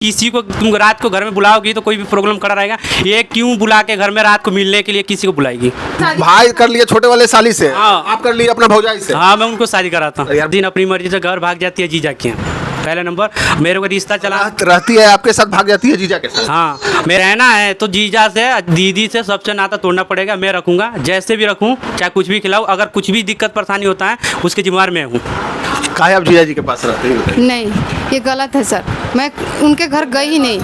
किसी को तुम रात को घर में बुलाओगी तो कोई भी प्रॉब्लम खड़ा रहेगा। ये क्यों बुला के घर में रात को मिलने के लिए किसी को बुलाएगी? भाई कर लिए छोटे वाले साली से, हाँ। आप कर लिए अपना भौजाई से। हाँ, मैं उनको शादी कराता हूँ। यार। दिन अपनी मर्जी से घर भाग जाती है जीजा के यहाँ। पहले नंबर मेरे को रिश्ता चला रहती है आपके साथ, भाग जाती है जीजा के साथ। हाँ, मैं रहना है तो जीजा से दीदी से सबसे नाता तोड़ना पड़ेगा। मैं रखूंगा, जैसे भी रखूँ, चाहे कुछ भी खिलाऊँ। अगर कुछ भी दिक्कत परेशानी होता है उसके जिम्मेवार मैं हूँ। काहे आप जीजा जी के पास रहते हैं? नहीं, ये गलत है सर। मैं उनके घर गई ही नहीं।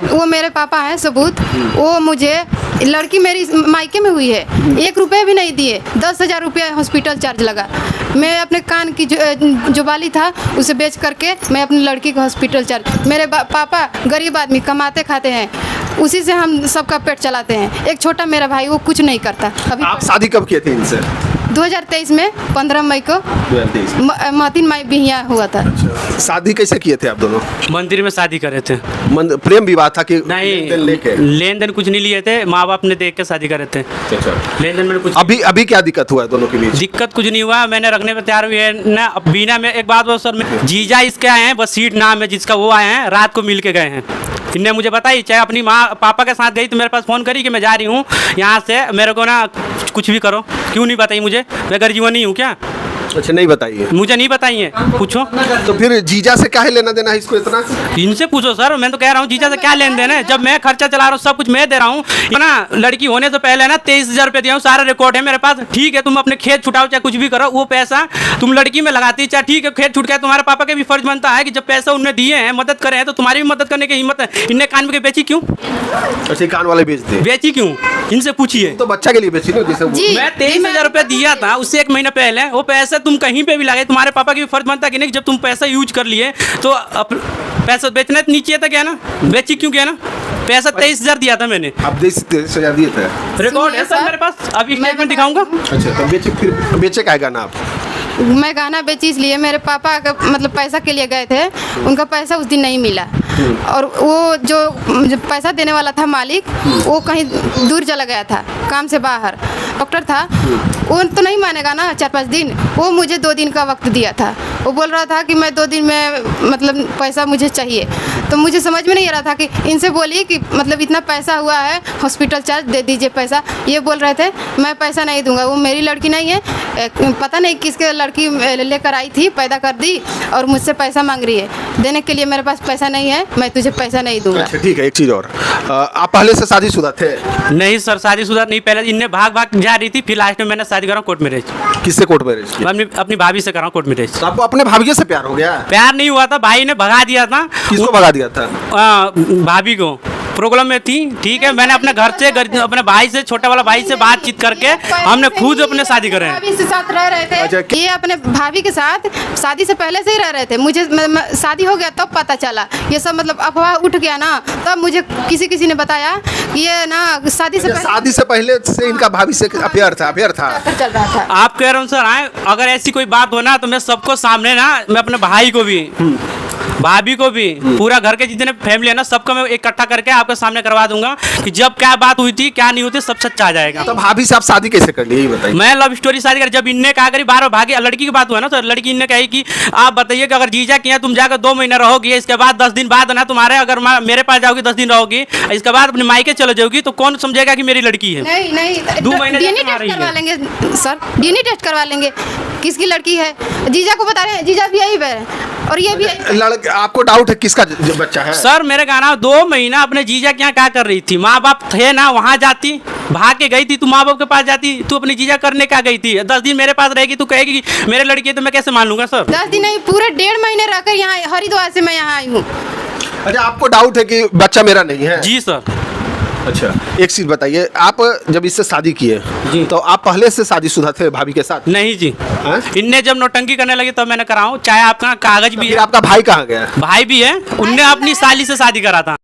वो मेरे पापा हैं सबूत। वो मुझे लड़की मेरी मायके में हुई है, 1 रुपये भी नहीं दिए। 10,000 रुपये हॉस्पिटल चार्ज लगा। मैं अपने कान की जो बाली था उसे बेच करके मैं अपनी लड़की का हॉस्पिटल चार्ज। मेरे पापा गरीब आदमी, कमाते खाते हैं, उसी से हम सबका पेट चलाते हैं। एक छोटा मेरा भाई, वो कुछ नहीं करता। अभी आप शादी कब किए थे इनसे? 2023 में 15 मई को 2023 मातिन माई बिहिया हुआ था। शादी कैसे किए थे आप दोनों? मंदिर में शादी करे थे। प्रेम विवाह था कि नहीं, लेके? लेन देन कुछ नहीं लिए थे। माँ बाप ने देख के शादी करे थे। लेन देन में कुछ अभी क्या दिक्कत हुआ है दोनों के बीच? दिक्कत कुछ नहीं हुआ। मैंने रखने पर तैयार हुई है ना। बीना में एक बात बोलो सर, जीजा इसके आए हैं, बस सीट नाम है जिसका, वो आए हैं, रात को मिल के गए हैं। इनने मुझे बताई, चाहे अपनी माँ पापा के साथ गई तो मेरे पास फ़ोन करी कि मैं जा रही हूँ यहाँ से, मेरे को ना कुछ भी करो। क्यों नहीं बताई मुझे? मैं गरीब नहीं हूँ क्या? अच्छा, नहीं बताइए। मुझे नहीं बताइए, पूछो। तो फिर जीजा से काहे लेना देना है इसको इतना? इनसे पूछो सर। मैं तो कह रहा हूँ जीजा से क्या लेन देन है, जब मैं खर्चा चला रहा हूँ, सब कुछ मैं दे रहा हूँ ना। लड़की होने से पहले ना 23,000 रुपये दिया हूँ, सारा रिकॉर्ड है मेरे पास। ठीक है, तुम अपने खेत छुटाओ चाहे कुछ भी करो, वो पैसा तुम लड़की में लगाती, चाहे ठीक है खेत छूट गया, तुम्हारे पापा के भी फर्ज बनता है कि जब पैसा उन्होंने दिए हैं, मदद करे हैं, तो तुम्हारी भी मदद करने की हिम्मत है। इनने कान में बेची क्यों? अच्छा, कान वाले बेच दे। बेची क्यों? इनसे पूछिए। तो बच्चा के लिए बेची ना, जैसे जी। मैं 23,000 रुपये दिया था उससे 1 महीना पहले। वो पैसा तुम कहीं पे भी लगे, तुम्हारे पापा की भी फर्ज बनता है कि नहीं, जब तुम पैसा यूज कर लिए तो पैसा बेचना तो नीचे था क्या ना? बेची क्यों क्या ना? पैसा 23,000 दिया था मैंने। आप 23,000 दिए थे? रिकॉर्ड है सर मेरे पास, अभी स्टेटमेंट दिखाऊंगा। अच्छा, तो बेचे का गाना आप? मैं गाना बेची इसलिए, मेरे पापा का मतलब पैसा के लिए गए थे, उनका पैसा उस दिन नहीं मिला। और वो जो पैसा देने वाला था मालिक, वो कहीं दूर चला गया था, काम से बाहर, डॉक्टर था। वो तो नहीं मानेगा ना 4-5 दिन। वो मुझे 2 दिन का वक्त दिया था। वो बोल रहा था कि मैं 2 दिन में मतलब पैसा मुझे चाहिए। तो मुझे समझ में नहीं आ रहा था कि इनसे बोली कि मतलब इतना पैसा हुआ है, हॉस्पिटल चार्ज दे दीजिए पैसा। ये बोल रहे थे मैं पैसा नहीं दूंगा, वो मेरी लड़की नहीं है, पता नहीं किसके लड़की लेकर आई थी, पैदा कर दी और मुझसे पैसा मांग रही है। देने के लिए मेरे पास पैसा नहीं है, मैं तुझे पैसा नहीं दूंगा। अच्छा, ठीक है। एक चीज़ और, आप पहले से शादीशुदा थे? नहीं सर, शादीशुदा नहीं। पहले इनने भाग जा रही थी, फिर लास्ट में मैंने शादी करा कोर्ट मैरिज। किससे कोर्ट मैरिज की? अपनी भाभी से करा कोर्ट मैरिज। तो आपको अपने भाभी से प्यार हो गया? प्यार नहीं हुआ था, भाई ने भगा दिया था। किसको भगा दिया था? भाभी को प्रॉब्लम में थी, ठीक है। मैंने अपने घर से अपने भाई से, छोटा वाला भाई से बातचीत करके हमने खुद अपने शादी करे। भाभी से साथ रह रहे थे। अच्छा, ये अपने भाभी के साथ शादी से पहले से ही रह रहे थे। मुझे शादी हो गया तब पता चला, ये सब मतलब अफवाह उठ गया ना, तब मुझे किसी ने बताया कि ये ना शादी से पहले से इनका भाभी से अफेयर था चल रहा था। आप कह रहे हो सर, आए अगर ऐसी कोई बात हो ना तो मैं सबको सामने ना, मैं अपने भाई को भी, भाभी को भी, पूरा घर के जितने फैमिली है ना, सबको मैं इकट्ठा करके आपके सामने करवा दूंगा कि जब क्या बात हुई थी, क्या नहीं हुई थी, सब सच्चा आ जाएगा। तो भाभी से आप शादी कैसे कर ली, यही बताइए। मैं लव स्टोरी शादी कर, जब इनने कहा करी बार भागे, लड़की की बात हुआ ना सर, लड़की इनने कही कि आप बताइए कि अगर जीजा किया तुम जाकर 2 महीना रहोगी, इसके बाद 10 दिन बाद ना तुम्हारे, अगर मेरे पास जाओगी 10 दिन रहोगी, इसके बाद अपने मायके चले जाओगी, तो कौन समझेगा कि मेरी लड़की है? नहीं 2 महीने डीएनए टेस्ट करवा लेंगे सर, डीएनए टेस्ट करवा लेंगे किसकी लड़की है। जीजा को बता रहे हैं, जीजा भी यही है और ये भी आपको डाउट है किसका बच्चा है? सर मेरे कहना 2 महीना अपने जीजा के यहाँ क्या कर रही थी? माँ बाप थे ना, वहाँ जाती, भाग के गई थी, तू माँ बाप के पास जाती, तू अपनी जीजा करने क्या गई थी? 10 दिन मेरे पास रहेगी, तू कहेगी कि मेरे लड़की है, तो मैं कैसे मान लूंगा सर? 10 दिन नहीं, पूरे 1.5 महीने रहकर यहाँ हरिद्वार से मैं यहाँ आई हूँ। अच्छा, आपको डाउट है कि बच्चा मेरा नहीं है? जी सर। अच्छा, एक चीज बताइए, आप जब इससे शादी किए जी, तो आप पहले से शादीशुदा थे भाभी के साथ? नहीं जी। हाँ? इनने जब नौटंकी करने लगी तब मैंने कराऊं, चाहे आपका कागज भी फिर है। आपका भाई कहाँ गया? भाई भी है, उनने अपनी साली से शादी करा था।